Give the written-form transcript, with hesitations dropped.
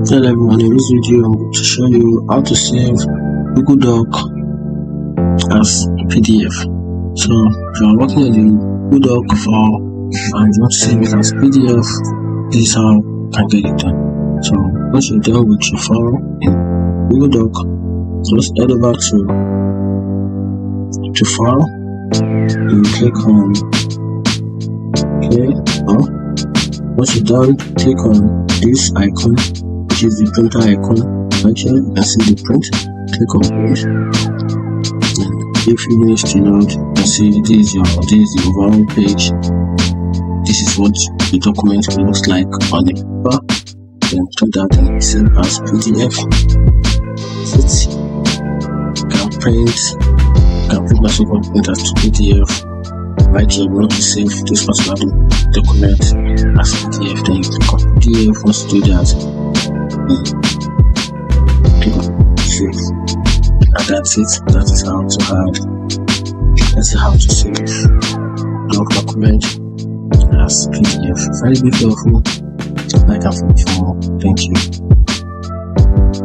Hello everyone, in this video I'm going to show you how to save Google Doc as PDF. So if you are working on the Google Doc file and you want to save it as PDF, this is how you can get it done. So once you're done with your file in Google Doc, just head over to file, you click on once you're done, click on this icon, which is the printer icon. Right here, you can see the print. Click on print. And if you finish to load, you can see this is the overall page. This is what the document looks like on the paper. Then turn that and save as PDF. You can print my super print as PDF. Right here, you want to save this particular document as PDF. Then you click on PDF. Once you do that, click on save, and that's it. That is how to save document as PDF. Very be careful, like and follow for more. Thank you.